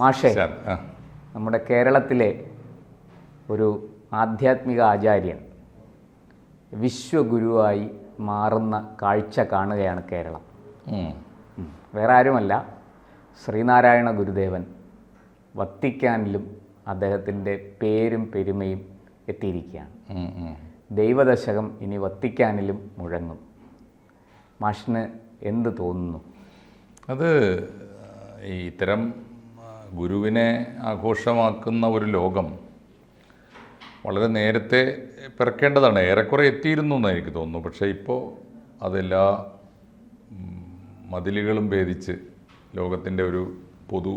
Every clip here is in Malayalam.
മാഷേ, നമ്മുടെ കേരളത്തിലെ ഒരു ആധ്യാത്മിക ആചാര്യൻ വിശ്വഗുരുവായി മാറുന്ന കാഴ്ച കാണുകയാണ് കേരളം. വേറെ ആരുമല്ല, ശ്രീനാരായണ ഗുരുദേവൻ വത്തിക്കാനിലും അദ്ദേഹത്തിൻ്റെ പേരും പെരുമയും എത്തിയിരിക്കുകയാണ്. ദൈവദശകം ഇനി വത്തിക്കാനിലും മുഴങ്ങും. മാഷിന് എന്ത് തോന്നുന്നു? അത് ഇത്തരം ഗുരുവിനെ ആഘോഷമാക്കുന്ന ഒരു ലോകം വളരെ നേരത്തെ പിറക്കേണ്ടതാണ്. ഏറെക്കുറെ എത്തിയിരുന്നു എന്ന് എനിക്ക് തോന്നുന്നു. പക്ഷേ ഇപ്പോൾ അതെല്ലാ മതിലുകളും ഭേദിച്ച് ലോകത്തിൻ്റെ ഒരു പൊതു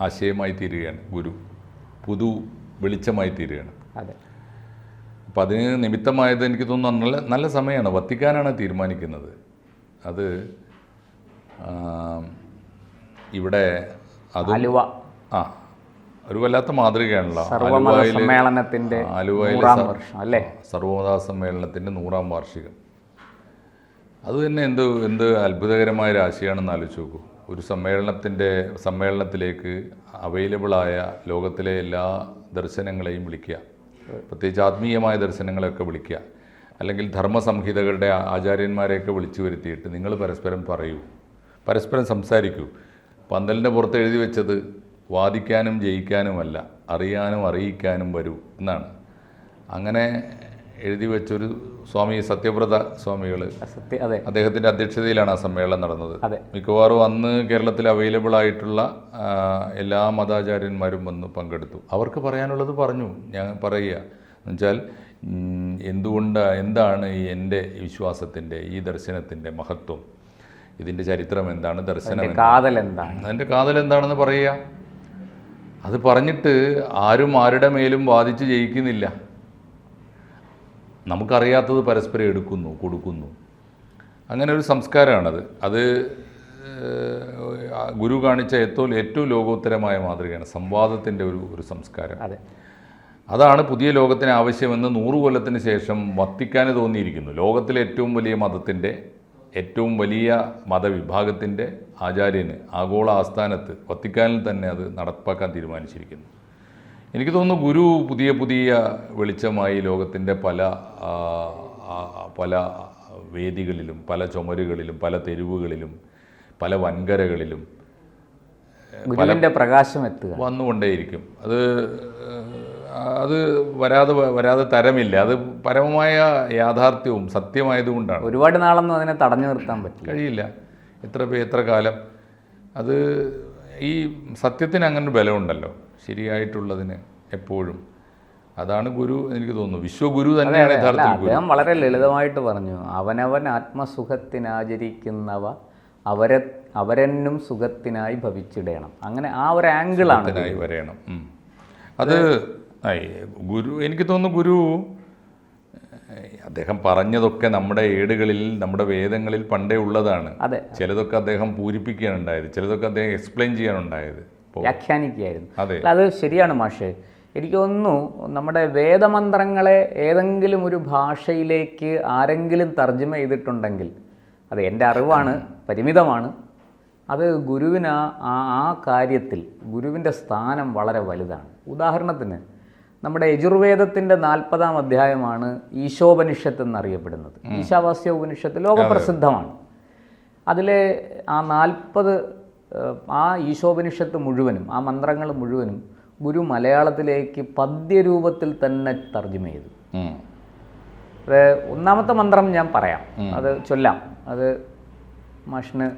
ആശയമായി തീരുകയാണ്. ഗുരു പൊതു വെളിച്ചമായി തീരുകയാണ്. അതെ. അപ്പം അതിന് നിമിത്തമായത് എനിക്ക് തോന്നുന്നു നല്ല സമയമാണ്. വത്തിക്കാനാണ് തീരുമാനിക്കുന്നത്. അത് ഇവിടെ അത് ഒരു വല്ലാത്ത മാതൃകയാണല്ലോ. ആലുവയിൽ സർവമത സമ്മേളനത്തിൻ്റെ 100ാം വാർഷികം. അത് തന്നെ എന്ത് അത്ഭുതകരമായ രാശിയാണെന്ന് ആലോചിച്ച് നോക്കൂ. ഒരു സമ്മേളനത്തിലേക്ക് അവൈലബിളായ ലോകത്തിലെ എല്ലാ ദർശനങ്ങളെയും വിളിക്കുക, പ്രത്യേകിച്ച് ആത്മീയമായ ദർശനങ്ങളെയൊക്കെ വിളിക്കുക, അല്ലെങ്കിൽ ധർമ്മസംഹിതകളുടെ ആചാര്യന്മാരെയൊക്കെ വിളിച്ചു വരുത്തിയിട്ട് നിങ്ങൾ പരസ്പരം പറയൂ, പരസ്പരം സംസാരിക്കൂ. പന്തലിൻ്റെ പുറത്ത് എഴുതി വെച്ചത് വാദിക്കാനും ജയിക്കാനുമല്ല, അറിയാനും അറിയിക്കാനും വരൂ എന്നാണ്. അങ്ങനെ എഴുതി വെച്ചൊരു സ്വാമി സത്യവ്രത സ്വാമികൾ, അദ്ദേഹത്തിൻ്റെ അധ്യക്ഷതയിലാണ് ആ സമ്മേളനം നടന്നത്. മിക്കവാറും അന്ന് കേരളത്തിൽ അവൈലബിൾ ആയിട്ടുള്ള എല്ലാ മതാചാര്യന്മാരും വന്ന് പങ്കെടുത്തു. അവർക്ക് പറയാനുള്ളത് പറഞ്ഞു. ഞാൻ പറയുക എന്നുവെച്ചാൽ എന്താണ് എൻ്റെ വിശ്വാസത്തിൻ്റെ, ഈ ദർശനത്തിൻ്റെ മഹത്വം, ഇതിൻ്റെ ചരിത്രം എന്താണ്, ദർശനം അതിൻ്റെ കാതൽ എന്താണെന്ന് പറയുക. അത് പറഞ്ഞിട്ട് ആരും ആരുടെ മേലും വാദിച്ച് ജയിക്കുന്നില്ല. നമുക്കറിയാത്തത് പരസ്പരം എടുക്കുന്നു, കൊടുക്കുന്നു. അങ്ങനെ ഒരു സംസ്കാരമാണത്. അത് ഗുരു കാണിച്ച ഏറ്റവും ലോകോത്തരമായ മാതൃകയാണ് സംവാദത്തിൻ്റെ ഒരു സംസ്കാരം. അതാണ് പുതിയ ലോകത്തിന് ആവശ്യമെന്ന് 100 കൊല്ലത്തിന് ശേഷം വത്തിക്കാന് തോന്നിയിരിക്കുന്നു. ലോകത്തിലെ ഏറ്റവും വലിയ മതത്തിൻ്റെ, ഏറ്റവും വലിയ മതവിഭാഗത്തിൻ്റെ ആചാര്യന് ആഗോള ആസ്ഥാനത്ത് വത്തിക്കാനിൽ തന്നെ അത് നടപ്പാക്കാൻ തീരുമാനിച്ചിരിക്കുന്നു. എനിക്ക് തോന്നുന്നു ഗുരു പുതിയ വെളിച്ചമായി ലോകത്തിൻ്റെ പല വേദികളിലും, പല ചുമരുകളിലും, പല തെരുവുകളിലും, പല വൻകരകളിലും ഗുരുവിൻ്റെ പ്രകാശം വന്നുകൊണ്ടേയിരിക്കും. അത് വരാതെ തരമില്ല. അത് പരമമായ യാഥാർത്ഥ്യവും സത്യമായതുകൊണ്ടാണ്. ഒരുപാട് നാളൊന്നും അതിനെ തടഞ്ഞു നിർത്താൻ കഴിയില്ല. എത്ര കാലം. അത് ഈ സത്യത്തിന് അങ്ങനെ ബലമുണ്ടല്ലോ, ശരിയായിട്ടുള്ളതിന് എപ്പോഴും. അതാണ് ഗുരു. എനിക്ക് തോന്നുന്നു വിശ്വഗുരു തന്നെയാണ് യഥാർത്ഥത്തിൽ. അദ്ദേഹം വളരെ ലളിതമായിട്ട് പറഞ്ഞു, അവനവൻ ആത്മസുഖത്തിനാചരിക്കുന്നവ അവരെന്നും സുഖത്തിനായി ഭവിച്ചിടണം. അങ്ങനെ ആ ഒരു ആംഗിളാണ് വരയണം. അത് ഗുരു, എനിക്ക് തോന്നുന്നു ഗുരു അദ്ദേഹം പറഞ്ഞതൊക്കെ നമ്മുടെ ഏടുകളിൽ, നമ്മുടെ വേദങ്ങളിൽ പണ്ടേ ഉള്ളതാണ്. ചിലതൊക്കെ അദ്ദേഹം പൂരിപ്പിക്കാനുണ്ടായത്, ചിലതൊക്കെ അദ്ദേഹം എക്സ്പ്ലെയിൻ ചെയ്യാനുണ്ടായത്, വ്യാഖ്യാനിക്കുകയായിരുന്നു. അത് ശരിയാണ് മാഷേ. എനിക്ക് തോന്നുന്നു നമ്മുടെ വേദമന്ത്രങ്ങളെ ഏതെങ്കിലും ഒരു ഭാഷയിലേക്ക് ആരെങ്കിലും തർജ്ജമ ചെയ്തിട്ടുണ്ടെങ്കിൽ, അത് എൻ്റെ അറിവാണ്, പരിമിതമാണ്, അത് ഗുരുവിന് ആ കാര്യത്തിൽ ഗുരുവിൻ്റെ സ്ഥാനം വളരെ വലുതാണ്. ഉദാഹരണത്തിന് നമ്മുടെ യജുർവേദത്തിൻ്റെ 40ാം അധ്യായമാണ് ഈശോപനിഷത്ത് എന്നറിയപ്പെടുന്നത്. ഈശാവാസ്യ ഉപനിഷത്ത് ലോകപ്രസിദ്ധമാണ്. അതിലെ ആ ഈശോപനിഷത്ത് മുഴുവനും, ആ മന്ത്രങ്ങൾ മുഴുവനും ഗുരു മലയാളത്തിലേക്ക് പദ്യരൂപത്തിൽ തന്നെ തർജ്ജമ ചെയ്തു. അത് 1ാമത്തെ മന്ത്രം ഞാൻ പറയാം, അത് ചൊല്ലാം. അത് മാഷിന്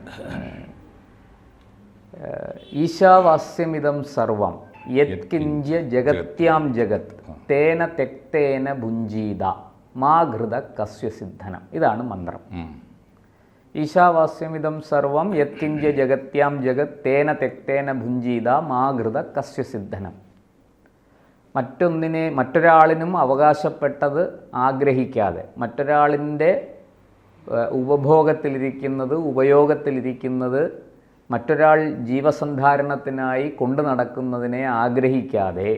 ഈശാവാസ്യമിതം സർവം യത്കിഞ്ച ജഗത്യാം ജഗത് തേന തെക്തേന ഭുഞ്ജീത മാ ഘൃത കസ്യ സിദ്ധനം. ഇതാണ് മന്ത്രം. ഈശാവാസ്യമിതം സർവം യത്കിഞ്ച ജഗത്യാം ജഗത് തേന തെക്തേന ഭുഞ്ജീത മാ ഘൃത കസ്യ സിദ്ധനം. മറ്റൊരാളിനും അവകാശപ്പെട്ടത് ആഗ്രഹിക്കാതെ, മറ്റൊരാളിൻ്റെ ഉപയോഗത്തിലിരിക്കുന്നത് മറ്റൊരാൾ ജീവസന്ധാരണത്തിനായി കൊണ്ടു നടക്കുന്നതിനെ ആഗ്രഹിക്കാതെ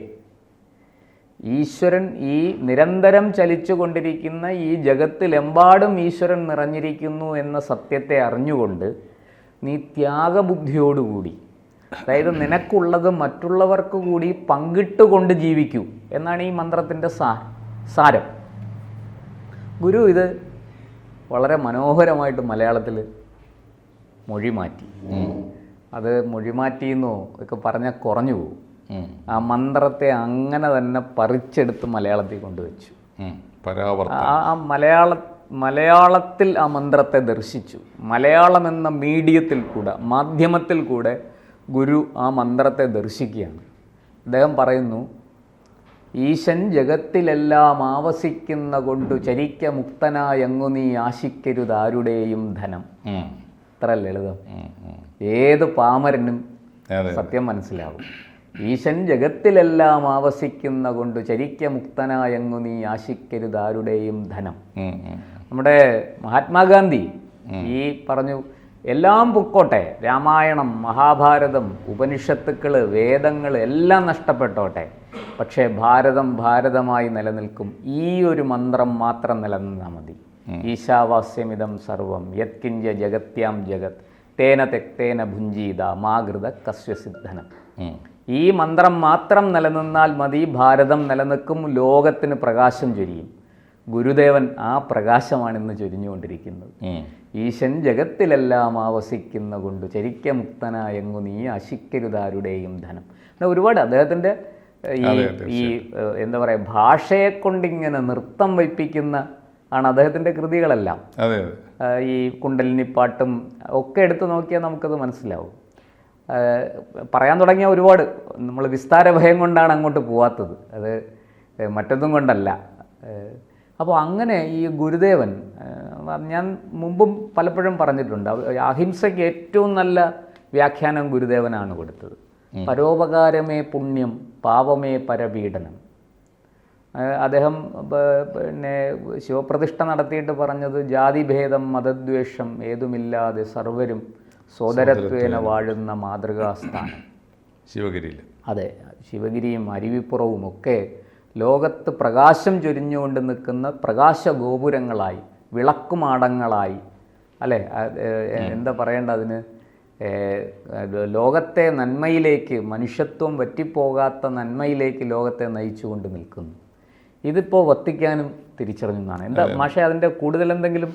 ഈശ്വരൻ ഈ നിരന്തരം ചലിച്ചുകൊണ്ടിരിക്കുന്ന ഈ ജഗത്തിലെമ്പാടും ഈശ്വരൻ നിറഞ്ഞിരിക്കുന്നു എന്ന സത്യത്തെ അറിഞ്ഞുകൊണ്ട് നീ ത്യാഗബുദ്ധിയോടുകൂടി അതായത് നിനക്കുള്ളത് മറ്റുള്ളവർക്ക് കൂടി പങ്കിട്ടുകൊണ്ട് ജീവിക്കൂ എന്നാണ് ഈ മന്ത്രത്തിൻ്റെ സാരം. ഗുരു ഇത് വളരെ മനോഹരമായിട്ട് മലയാളത്തിൽ മൊഴി മാറ്റി. അത് മൊഴി മാറ്റിയെന്നോ ഒക്കെ പറഞ്ഞാൽ കുറഞ്ഞു പോകും. ആ മന്ത്രത്തെ അങ്ങനെ തന്നെ പറിച്ചെടുത്ത് മലയാളത്തിൽ കൊണ്ടുവച്ചു. ആ മലയാളത്തിൽ ആ മന്ത്രത്തെ ദർശിച്ചു. മലയാളം എന്ന മീഡിയത്തിൽ കൂടെ, മാധ്യമത്തിൽ കൂടെ ഗുരു ആ മന്ത്രത്തെ ദർശിക്കുകയാണ്. അദ്ദേഹം പറയുന്നു, ഈശൻ ജഗത്തിലെല്ലാം ആവസിക്കുന്ന കൊണ്ടു ചരിക്ക മുക്തനായങ്ങു നീ ആശിക്കരുതാരുടെയും ധനം. ഇത്ര ലളിതം. ഏത് പാമരനും സത്യം മനസ്സിലാവും. ഈശൻ ജഗത്തിലെല്ലാം ആവസിക്കുന്ന കൊണ്ട് ചരിക്ക മുക്തനായങ്ങു നീ ആശിക്കരുതാരുടെയും ധനം. നമ്മുടെ മഹാത്മാഗാന്ധി ഈ പറഞ്ഞു, എല്ലാം പൊക്കോട്ടെ, രാമായണം, മഹാഭാരതം, ഉപനിഷത്തുക്കൾ, വേദങ്ങൾ എല്ലാം നഷ്ടപ്പെട്ടോട്ടെ, പക്ഷേ ഭാരതം ഭാരതമായി നിലനിൽക്കും. ഈ ഒരു മന്ത്രം മാത്രം നിലനിന്നാൽ മതി. ഈശാവാസ്യമിതം സർവം യത്കിഞ്ച ജഗത്യാം ജഗത് തേന തെക്തേന ഭുഞ്ചീത മാകൃത കസ്യസിദ്ധനം. ഈ മന്ത്രം മാത്രം നിലനിന്നാൽ മതി, ഭാരതം നിലനിൽക്കും, ലോകത്തിന് പ്രകാശം ചൊരിയും. ഗുരുദേവൻ ആ പ്രകാശമാണ് ഇന്ന് ചൊരിഞ്ഞുകൊണ്ടിരിക്കുന്നത്. ഈശൻ ജഗത്തിലെല്ലാം ആവസിക്കുന്ന കൊണ്ട് ചരിക്ക മുക്തനായങ്ങു നീ ആശിക്കരുതാരുടെയും ധനം. ഒരുപാട് അദ്ദേഹത്തിൻ്റെ ഈ എന്താ പറയുക, ഭാഷയെ കൊണ്ടിങ്ങനെ നൃത്തം വയ്പ്പിക്കുന്ന ആണ് അദ്ദേഹത്തിൻ്റെ കൃതികളെല്ലാം. ഈ കുണ്ടലിനിപ്പാട്ടും ഒക്കെ എടുത്തു നോക്കിയാൽ നമുക്കത് മനസ്സിലാവും. പറയാൻ തുടങ്ങിയ ഒരുപാട്, നമ്മൾ വിസ്താര ഭയം കൊണ്ടാണ് അങ്ങോട്ട് പോവാത്തത്, അത് മറ്റൊന്നും കൊണ്ടല്ല. അപ്പോൾ അങ്ങനെ ഈ ഗുരുദേവൻ, ഞാൻ മുമ്പും പലപ്പോഴും പറഞ്ഞിട്ടുണ്ട്, അഹിംസയ്ക്ക് ഏറ്റവും നല്ല വ്യാഖ്യാനം ഗുരുദേവനാണ് കൊടുത്തത്. പരോപകാരമേ പുണ്യം, പാപമേ പരപീഡനം. അദ്ദേഹം പിന്നെ ശിവപ്രതിഷ്ഠ നടത്തിയിട്ട് പറഞ്ഞത്, ജാതിഭേദം മതദ്വേഷം ഏതുമില്ലാതെ സർവരും സോദരത്വേന വാഴുന്ന മാതൃകാസ്ഥാനം ശിവഗിരിയിൽ. അതെ, ശിവഗിരിയും അരുവിപ്പുറവും ഒക്കെ ലോകത്ത് പ്രകാശം ചൊരിഞ്ഞുകൊണ്ട് നിൽക്കുന്ന പ്രകാശഗോപുരങ്ങളായി, വിളക്കുമാടങ്ങളായി, അല്ലേ, എന്താ പറയേണ്ട അതിന്, ലോകത്തെ നന്മയിലേക്ക്, മനുഷ്യത്വം വറ്റിപ്പോകാത്ത നന്മയിലേക്ക് ലോകത്തെ നയിച്ചുകൊണ്ട് നിൽക്കുന്നു. ഇതിപ്പോൾ വത്തിക്കാനും തിരിച്ചറിഞ്ഞതാണ്. എന്താ മാഷെ അതിൻ്റെ കൂടുതൽ എന്തെങ്കിലും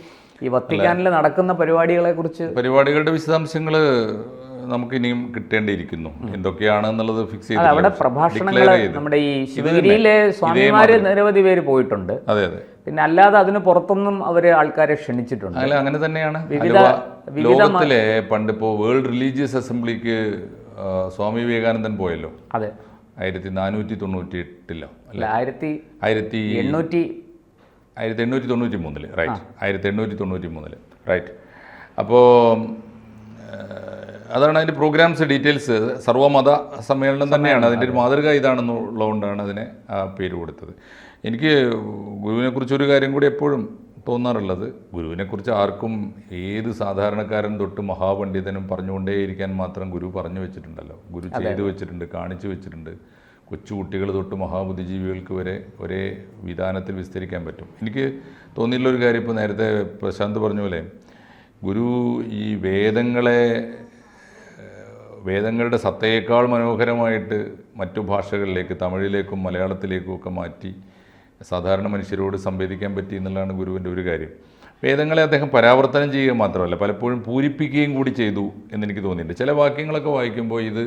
ഈ വത്തിക്കാനിൽ നടക്കുന്ന പരിപാടികളുടെ വിശദാംശങ്ങൾ നമുക്ക് ഇനിയും കിട്ടേണ്ടിയിരിക്കുന്നു. എന്തൊക്കെയാണെന്നുള്ളത് ഫിക്സ് ചെയ്ത് അവിടെ പ്രഭാഷണങ്ങൾ നമ്മുടെ ഈ ശിവഗിരിയിലെ സ്വാമിമാര് നിരവധി പേര് പോയിട്ടുണ്ട്. അതെ അതെ. പിന്നെ അല്ലാതെ അതിന് പുറത്തൊന്നും അവര് ആൾക്കാരെ ക്ഷണിച്ചിട്ടുണ്ട്. അല്ല, അങ്ങനെ തന്നെയാണ്. ലോകത്തിലെ പണ്ടിപ്പോ വേൾഡ് റിലീജിയസ് അസംബ്ലിക്ക് സ്വാമി വിവേകാനന്ദൻ പോയല്ലോ. അതെ, 1498 അല്ല, 1893 റൈറ്റ്, 1893 റൈറ്റ്. അപ്പോൾ അതാണ് അതിൻ്റെ പ്രോഗ്രാംസ് ഡീറ്റെയിൽസ്. സർവ്വമത സമ്മേളനം തന്നെയാണ് അതിൻ്റെ ഒരു മാതൃക. ഇതാണെന്നുള്ളതുകൊണ്ടാണ് അതിനെ ആ പേര് കൊടുത്തത്. എനിക്ക് ഗുരുവിനെക്കുറിച്ചൊരു കാര്യം കൂടി എപ്പോഴും തോന്നാറുള്ളത്, ഗുരുവിനെക്കുറിച്ച് ആർക്കും, ഏത് സാധാരണക്കാരൻ തൊട്ട് മഹാപണ്ഡിതനും പറഞ്ഞുകൊണ്ടേയിരിക്കാൻ മാത്രം ഗുരു പറഞ്ഞു വെച്ചിട്ടുണ്ടല്ലോ. ഗുരു ചെയ്തു വെച്ചിട്ടുണ്ട്, കാണിച്ചു വെച്ചിട്ടുണ്ട്. കൊച്ചുകുട്ടികൾ തൊട്ട് മഹാബുദ്ധിജീവികൾക്ക് വരെ ഒരേ വിധാനത്തിൽ വിസ്തരിക്കാൻ പറ്റും. എനിക്ക് തോന്നിയിട്ടുള്ളൊരു കാര്യം, ഇപ്പോൾ നേരത്തെ പ്രശാന്ത് പറഞ്ഞ പോലെ, ഗുരു ഈ വേദങ്ങളുടെ സത്തയേക്കാൾ മനോഹരമായിട്ട് മറ്റു ഭാഷകളിലേക്ക്, തമിഴിലേക്കും മലയാളത്തിലേക്കും ഒക്കെ മാറ്റി സാധാരണ മനുഷ്യരോട് സംവേദിക്കാൻ പറ്റി എന്നുള്ളതാണ് ഗുരുവിൻ്റെ ഒരു കാര്യം. വേദങ്ങളെ അദ്ദേഹം പരാവർത്തനം ചെയ്യുക മാത്രമല്ല, പലപ്പോഴും പൂരിപ്പിക്കുകയും കൂടി ചെയ്തു എന്നെനിക്ക് തോന്നിയിട്ടുണ്ട്. ചില വാക്യങ്ങളൊക്കെ വായിക്കുമ്പോൾ ഇത്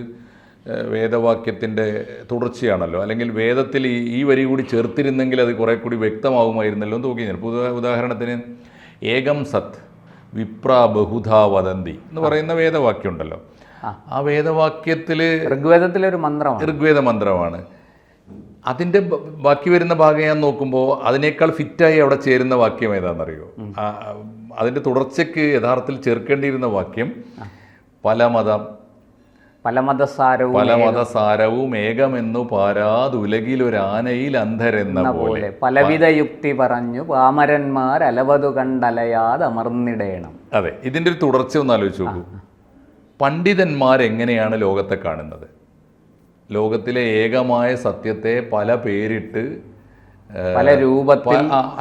വേദവാക്യത്തിൻ്റെ തുടർച്ചയാണല്ലോ, അല്ലെങ്കിൽ വേദത്തിൽ ഈ വരി കൂടി ചേർത്തിരുന്നെങ്കിൽ അത് കുറേ കൂടി വ്യക്തമാകുമായിരുന്നല്ലോ എന്ന് തോന്നിയിരുന്നു. ഉദാഹരണത്തിന് ഏകം സത് വിപ്ര ബഹുധാ വദന്തി എന്ന് പറയുന്ന വേദവാക്യം ഉണ്ടല്ലോ. ആ വേദവാക്യത്തിൽ ഋഗ്വേദത്തിലൊരു ഋഗ്വേദ മന്ത്രമാണ്. അതിൻ്റെ ബാക്കി വരുന്ന ഭാഗം ഞാൻ നോക്കുമ്പോൾ അതിനേക്കാൾ ഫിറ്റായി അവിടെ ചേരുന്ന വാക്യം ഏതാണെന്നറിയോ? അതിൻ്റെ തുടർച്ചയ്ക്ക് യഥാർത്ഥത്തിൽ ചേർക്കേണ്ടിയിരുന്ന വാക്യം പലമതസാരവും ഏകമെന്നു പാരാതുലകിലൊരാനയിൽ അന്ധരെന്ന പോലെ പലവിധ യുക്തി പറഞ്ഞു പാമരന്മാർ അലവതു കണ്ടലയാതെ അമർന്നിടേണം. അതെ, ഇതിൻ്റെ ഒരു തുടർച്ച ഒന്ന് ആലോചിച്ച് നോക്കൂ. പണ്ഡിതന്മാരെങ്ങനെയാണ് ലോകത്തെ കാണുന്നത്? ലോകത്തിലെ ഏകമായ സത്യത്തെ പല പേരിട്ട്, പല രൂപത്തിൽ,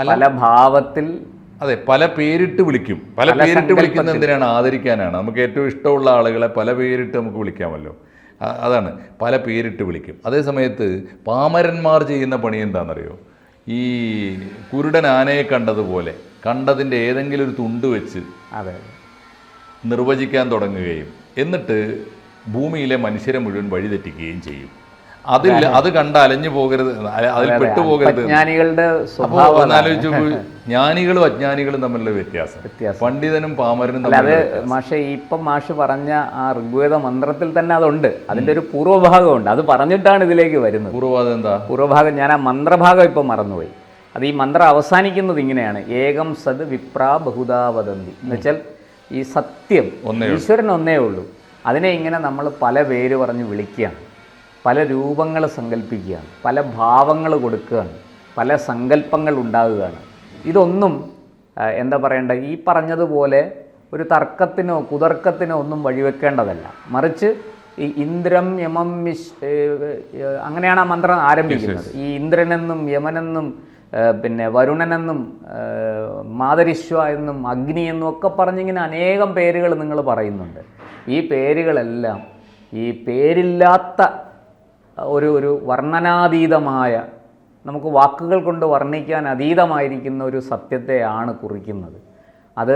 പല ഭാവത്തിൽ, അതെ, പല പേരിട്ട് വിളിക്കും. പല പേരിട്ട് വിളിക്കുന്നത് എന്തിനാണ്? ആദരിക്കാനാണ്. നമുക്ക് ഏറ്റവും ഇഷ്ടമുള്ള ആളുകളെ പല പേരിട്ട് നമുക്ക് വിളിക്കാമല്ലോ. അതാണ് പല പേരിട്ട് വിളിക്കും. അതേ സമയത്ത് പാമരന്മാർ ചെയ്യുന്ന പണി എന്താണെന്നറിയോ? ഈ കുരുടൻ ആനയെ കണ്ടതുപോലെ കണ്ടതിൻ്റെ ഏതെങ്കിലും ഒരു തുണ്ട് വെച്ച് അതെ നിർവചിക്കാൻ തുടങ്ങുകയും എന്നിട്ട് ഭൂമിയിലെ മനുഷ്യരെ മുഴുവൻ വഴിതെറ്റിക്കുകയും ചെയ്യും. അത് കണ്ട് അലഞ്ഞു പോകരുത്, അതിൽ പെട്ടുപോകരുത്. ജ്ഞാനികളുടെ അപ്പോൾ ഒന്നാലോചിച്ചു, ജ്ഞാനികളും അജ്ഞാനികളും തമ്മിലുള്ള വ്യത്യാസം, പണ്ഡിതനും പാമരനും അത് മാഷെ ഇപ്പം മാഷ് പറഞ്ഞ ആ ഋഗ്വേദ മന്ത്രത്തിൽ തന്നെ അതുണ്ട്. അതിൻ്റെ ഒരു പൂർവ്വഭാഗമുണ്ട്. അത് പറഞ്ഞിട്ടാണ് ഇതിലേക്ക് വരുന്നത്. പൂർവ്വഭാഗം എന്താ? പൂർവ്വഭാഗം ഞാൻ ആ മന്ത്രഭാഗം ഇപ്പം മറന്നുപോയി. അത് ഈ മന്ത്രം അവസാനിക്കുന്നത് ഇങ്ങനെയാണ്: ഏകം സത് വിപ്രാ ബഹുദാ വദന്തി. എന്നുവെച്ചാൽ ഈ സത്യം ഈശ്വരൻ ഒന്നേ ഉള്ളൂ. അതിനെ ഇങ്ങനെ നമ്മൾ പല പേര് പറഞ്ഞ് വിളിക്കുകയാണ്, പല രൂപങ്ങൾ സങ്കല്പിക്കുകയാണ്, പല ഭാവങ്ങൾ കൊടുക്കുകയാണ്, പല സങ്കല്പങ്ങൾ ഉണ്ടാകുകയാണ്. ഇതൊന്നും എന്താ പറയേണ്ട, ഈ പറഞ്ഞതുപോലെ ഒരു തർക്കത്തിനോ കുതർക്കത്തിനോ ഒന്നും വഴിവെക്കേണ്ടതല്ല. മറിച്ച് ഈ ഇന്ദ്രം യമം അങ്ങനെയാണ് ആ മന്ത്രം ആരംഭിക്കുന്നത്. ഈ ഇന്ദ്രനെന്നും യമനെന്നും പിന്നെ വരുണനെന്നും മാതരിശ്വ എന്നും അഗ്നി എന്നും ഒക്കെ പറഞ്ഞിങ്ങനെ അനേകം പേരുകൾ നിങ്ങൾ പറയുന്നുണ്ട്. ഈ പേരുകളെല്ലാം ഈ പേരില്ലാത്ത ഒരു വർണ്ണനാതീതമായ, നമുക്ക് വാക്കുകൾ കൊണ്ട് വർണ്ണിക്കാൻ അതീതമായിരിക്കുന്ന ഒരു സത്യത്തെയാണ് കുറിക്കുന്നത്. അത്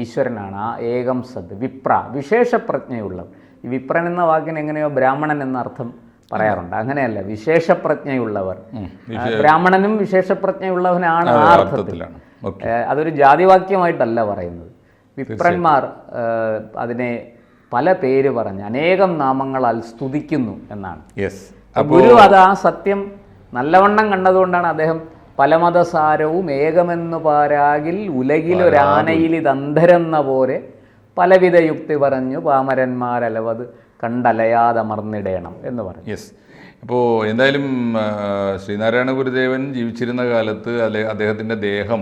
ഈശ്വരനാണ്. ആ ഏകം സത് വിപ്ര, വിശേഷപ്രജ്ഞയുള്ളവർ. ഈ വിപ്രൻ എന്ന വാക്കിന് എങ്ങനെയോ ബ്രാഹ്മണൻ എന്ന അർത്ഥം പറയാറുണ്ട്. അങ്ങനെയല്ല, വിശേഷപ്രജ്ഞയുള്ളവർ. ബ്രാഹ്മണനും വിശേഷപ്രജ്ഞയുള്ളവനാണ് ആ അർത്ഥത്തിൽ. അതൊരു ജാതിവാക്യമായിട്ടല്ല പറയുന്നത്. വിപ്രന്മാർ അതിനെ പല പേര് പറഞ്ഞ് അനേകം നാമങ്ങളാൽ സ്തുതിക്കുന്നു എന്നാണ്. ഗുരു അത് ആ സത്യം നല്ലവണ്ണം കണ്ടതുകൊണ്ടാണ് അദ്ദേഹം പലമതസാരവും ഏകമെന്നു പാരാകിൽ ഉലകിലൊരാനയിലിതന്ധരെന്ന പോലെ പലവിധ യുക്തി പറഞ്ഞു പാമരന്മാരലവത് കണ്ടലയാതമർന്നിടേണം എന്ന് പറഞ്ഞു. അപ്പോൾ എന്തായാലും ശ്രീനാരായണ ഗുരുദേവൻ ജീവിച്ചിരുന്ന കാലത്ത് അദ്ദേഹത്തിൻ്റെ ദേഹം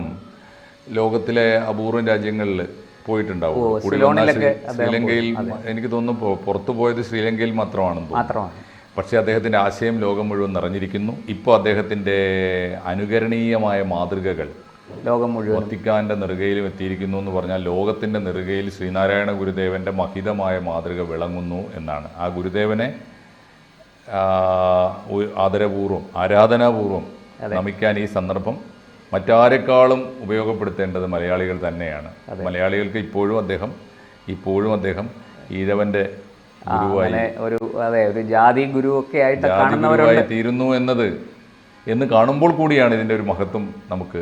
ലോകത്തിലെ അപൂർവം രാജ്യങ്ങളിൽ പോയിട്ടുണ്ടാവും. ശ്രീലങ്കയിൽ എനിക്ക് തോന്നുന്നു പുറത്തു പോയത് ശ്രീലങ്കയിൽ മാത്രമാണെന്ന് തോന്നുന്നു. പക്ഷേ അദ്ദേഹത്തിൻ്റെ ആശയം ലോകം മുഴുവൻ നിറഞ്ഞിരിക്കുന്നു. ഇപ്പോൾ അദ്ദേഹത്തിൻ്റെ അനുകരണീയമായ മാതൃകകൾ ലോകം മുഴുവൻ വത്തിക്കാൻ്റെ നെറുകയിലും എത്തിയിരിക്കുന്നു എന്ന് പറഞ്ഞാൽ ലോകത്തിൻ്റെ നെറുകയിൽ ശ്രീനാരായണ ഗുരുദേവൻ്റെ മഹിതമായ മാതൃക വിളങ്ങുന്നു എന്നാണ്. ആ ഗുരുദേവനെ ആദരപൂർവ്വം ആരാധനാപൂർവ്വം നമിക്കാൻ ഈ സന്ദർഭം മറ്റാരെക്കാളും ഉപയോഗപ്പെടുത്തേണ്ടത് മലയാളികൾ തന്നെയാണ്. മലയാളികൾക്ക് ഇപ്പോഴും അദ്ദേഹം ഈഴവൻ്റെ ഗുരുവായി ഒരു ജാതി ഗുരുവൊക്കെ ആയിട്ട് തീരുന്നു എന്ന് കാണുമ്പോൾ കൂടിയാണ് ഇതിൻ്റെ ഒരു മഹത്വം നമുക്ക്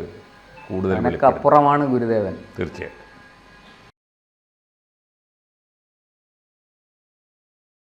കൂടുതൽ. അപ്പുറമാണ് ഗുരുദേവൻ. തീർച്ചയായും.